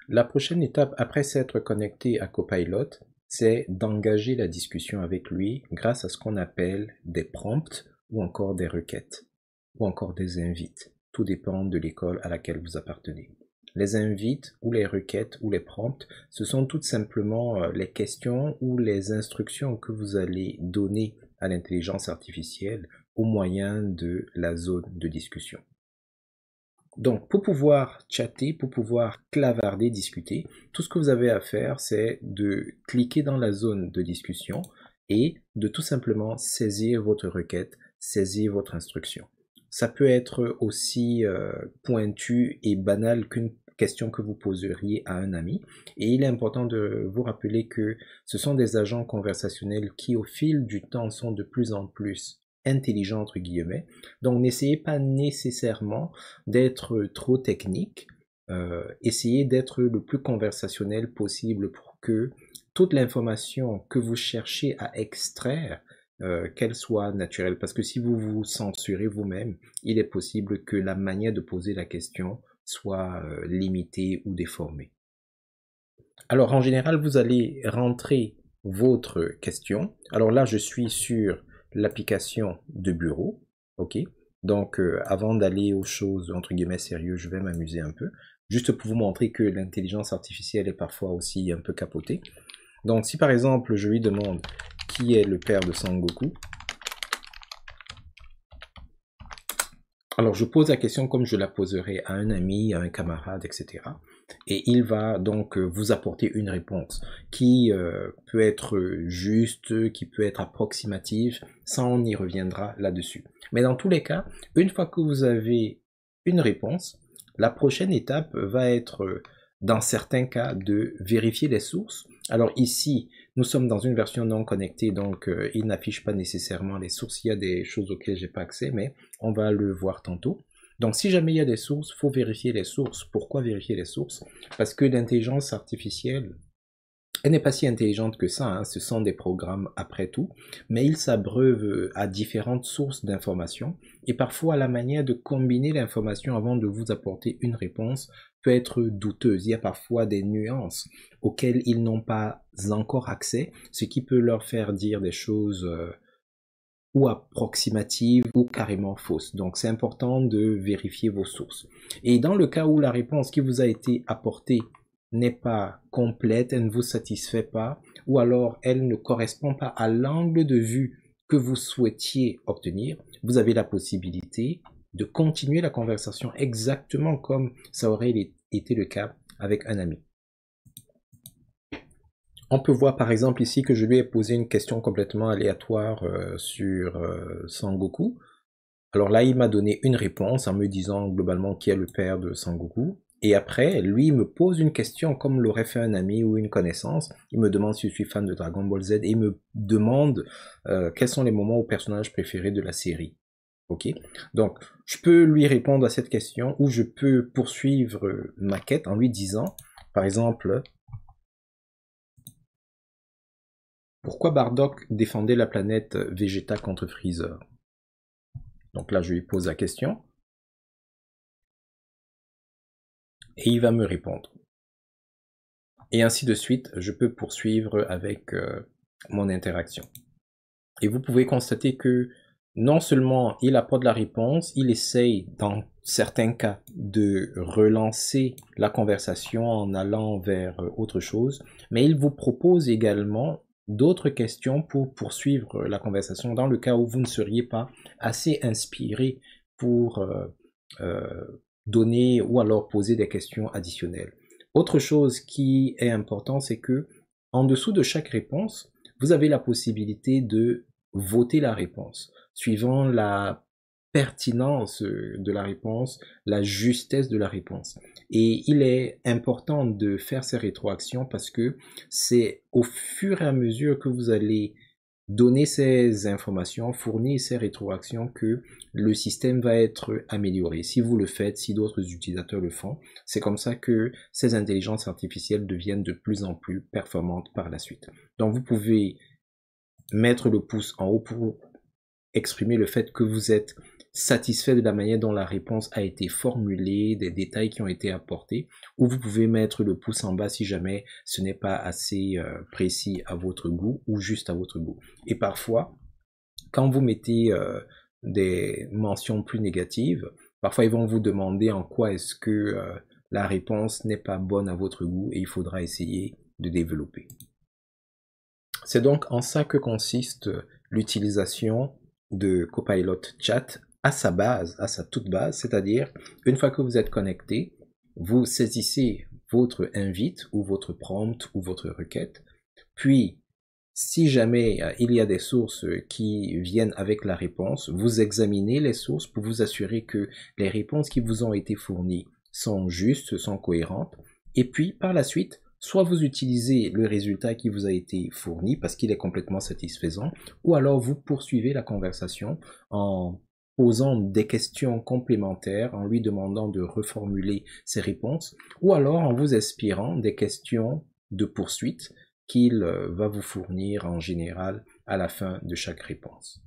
La prochaine étape après s'être connecté à Copilot, c'est d'engager la discussion avec lui grâce à ce qu'on appelle des prompts ou encore des requêtes ou encore des invites. Tout dépend de l'école à laquelle vous appartenez. Les invites ou les requêtes ou les prompts, ce sont tout simplement les questions ou les instructions que vous allez donner à l'intelligence artificielle au moyen de la zone de discussion. Donc, pour pouvoir chatter, pour pouvoir clavarder, discuter, tout ce que vous avez à faire, c'est de cliquer dans la zone de discussion et de tout simplement saisir votre requête, saisir votre instruction. Ça peut être aussi pointu et banal qu'une question que vous poseriez à un ami. Et il est important de vous rappeler que ce sont des agents conversationnels qui, au fil du temps, sont de plus en plus intelligents, entre guillemets. Donc, n'essayez pas nécessairement d'être trop technique, essayez d'être le plus conversationnel possible pour que toute l'information que vous cherchez à extraire, qu'elle soit naturelle. Parce que si vous vous censurez vous-même, il est possible que la manière de poser la question soit limitée ou déformée. Alors en général, vous allez rentrer votre question. Alors là, je suis sur l'application de bureau, ok? Donc avant d'aller aux choses entre guillemets sérieuses, je vais m'amuser un peu, juste pour vous montrer que l'intelligence artificielle est parfois aussi un peu capotée. Donc si par exemple je lui demande qui est le père de Sangoku, alors je pose la question comme je la poserais à un ami, à un camarade, etc. Et il va donc vous apporter une réponse qui peut être juste, qui peut être approximative, ça on y reviendra là-dessus. Mais dans tous les cas, une fois que vous avez une réponse, la prochaine étape va être, dans certains cas, de vérifier les sources. Alors ici, nous sommes dans une version non connectée, donc il n'affiche pas nécessairement les sources. Il y a des choses auxquelles j'ai pas accès, mais on va le voir tantôt. Donc si jamais il y a des sources, il faut vérifier les sources. Pourquoi vérifier les sources? Parce que l'intelligence artificielle, elle n'est pas si intelligente que ça, hein. Ce sont des programmes après tout, mais ils s'abreuvent à différentes sources d'informations et parfois la manière de combiner l'information avant de vous apporter une réponse peut être douteuse. Il y a parfois des nuances auxquelles ils n'ont pas encore accès, ce qui peut leur faire dire des choses ou approximatives ou carrément fausses. Donc c'est important de vérifier vos sources. Et dans le cas où la réponse qui vous a été apportée n'est pas complète, elle ne vous satisfait pas, ou alors elle ne correspond pas à l'angle de vue que vous souhaitiez obtenir, vous avez la possibilité de continuer la conversation exactement comme ça aurait été le cas avec un ami. On peut voir par exemple ici que je lui ai posé une question complètement aléatoire sur Sangoku. Alors là, il m'a donné une réponse en me disant globalement qui est le père de Sangoku. Et après, lui il me pose une question comme l'aurait fait un ami ou une connaissance. Il me demande si je suis fan de Dragon Ball Z et il me demande quels sont les moments ou personnages préférés de la série. Ok, donc je peux lui répondre à cette question ou je peux poursuivre ma quête en lui disant, par exemple, pourquoi Bardock défendait la planète Vegeta contre Freezer? Donc là, je lui pose la question et il va me répondre. Et ainsi de suite, je peux poursuivre avec mon interaction. Et vous pouvez constater que non seulement il apporte la réponse, il essaye dans certains cas de relancer la conversation en allant vers autre chose, mais il vous propose également d'autres questions pour poursuivre la conversation dans le cas où vous ne seriez pas assez inspiré pour donner ou alors poser des questions additionnelles. Autre chose qui est important, c'est que en dessous de chaque réponse, vous avez la possibilité de voter la réponse suivant la pertinence de la réponse, la justesse de la réponse. Et il est important de faire ces rétroactions parce que c'est au fur et à mesure que vous allez donner ces informations, fournir ces rétroactions que le système va être amélioré. Si vous le faites, si d'autres utilisateurs le font, c'est comme ça que ces intelligences artificielles deviennent de plus en plus performantes par la suite. Donc vous pouvez mettre le pouce en haut pour exprimer le fait que vous êtes satisfait de la manière dont la réponse a été formulée, des détails qui ont été apportés, ou vous pouvez mettre le pouce en bas si jamais ce n'est pas assez précis à votre goût ou juste à votre goût. Et parfois, quand vous mettez des mentions plus négatives, parfois ils vont vous demander en quoi est-ce que la réponse n'est pas bonne à votre goût et il faudra essayer de développer. C'est donc en ça que consiste l'utilisation de Copilot Chat à sa base, à sa toute base, c'est-à-dire une fois que vous êtes connecté, vous saisissez votre invite ou votre prompt ou votre requête, puis si jamais il y a des sources qui viennent avec la réponse, vous examinez les sources pour vous assurer que les réponses qui vous ont été fournies sont justes, sont cohérentes, et puis par la suite, soit vous utilisez le résultat qui vous a été fourni parce qu'il est complètement satisfaisant, ou alors vous poursuivez la conversation en posant des questions complémentaires, en lui demandant de reformuler ses réponses, ou alors en vous inspirant des questions de poursuite qu'il va vous fournir en général à la fin de chaque réponse.